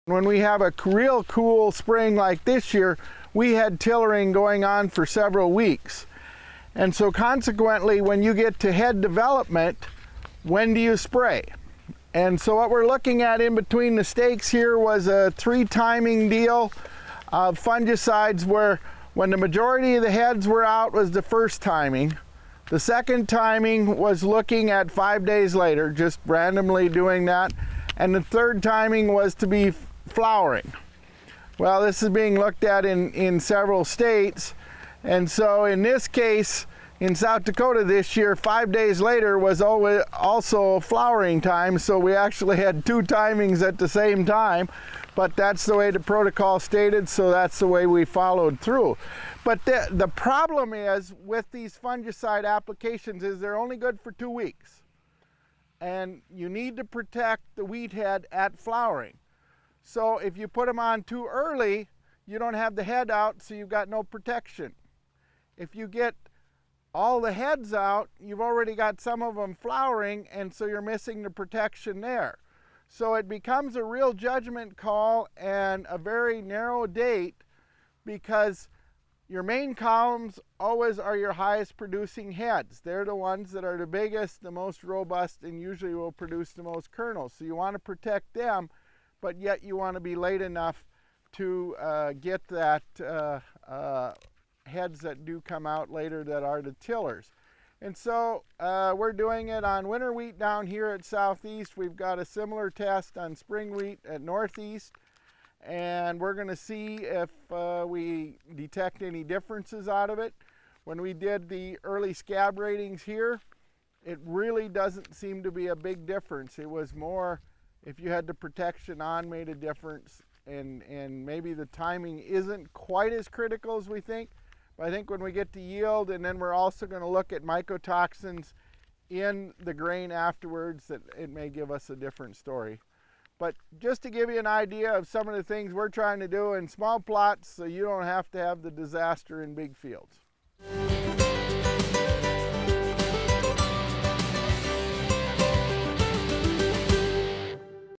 When we have a real cool spring like this year, we had tillering going on for several weeks. And so consequently, when you get to head development, when do you spray? And so what we're looking at in between the stakes here was a 3-timing deal of fungicides where when the majority of the heads were out was the first timing. The second timing was looking at 5 days later, just randomly doing that. And the third timing was to be flowering. Well, this is being looked at in several states. And so in this case, in South Dakota this year, 5 days later was also flowering time. So we actually had 2 timings at the same time. But that's the way the protocol stated, so that's the way we followed through. But the problem is with these fungicide applications is they're only good for 2 weeks. And you need to protect the wheat head at flowering. So if you put them on too early, you don't have the head out, so you've got no protection. If you get all the heads out, you've already got some of them flowering, and so you're missing the protection there. So it becomes a real judgment call and a very narrow date, because your main columns always are your highest producing heads. They're the ones that are the biggest, the most robust, and usually will produce the most kernels. So you want to protect them, but yet you want to be late enough to get that heads that do come out later that are the tillers. And so we're doing it on winter wheat down here at Southeast. We've got a similar test on spring wheat at Northeast. And we're going to see if we detect any differences out of it. When we did the early scab ratings here, it really doesn't seem to be a big difference. It was more if you had the protection on made a difference, and maybe the timing isn't quite as critical as we think. But I think when we get to yield, and then we're also going to look at mycotoxins in the grain afterwards, that it may give us a different story. But just to give you an idea of some of the things we're trying to do in small plots so you don't have to have the disaster in big fields.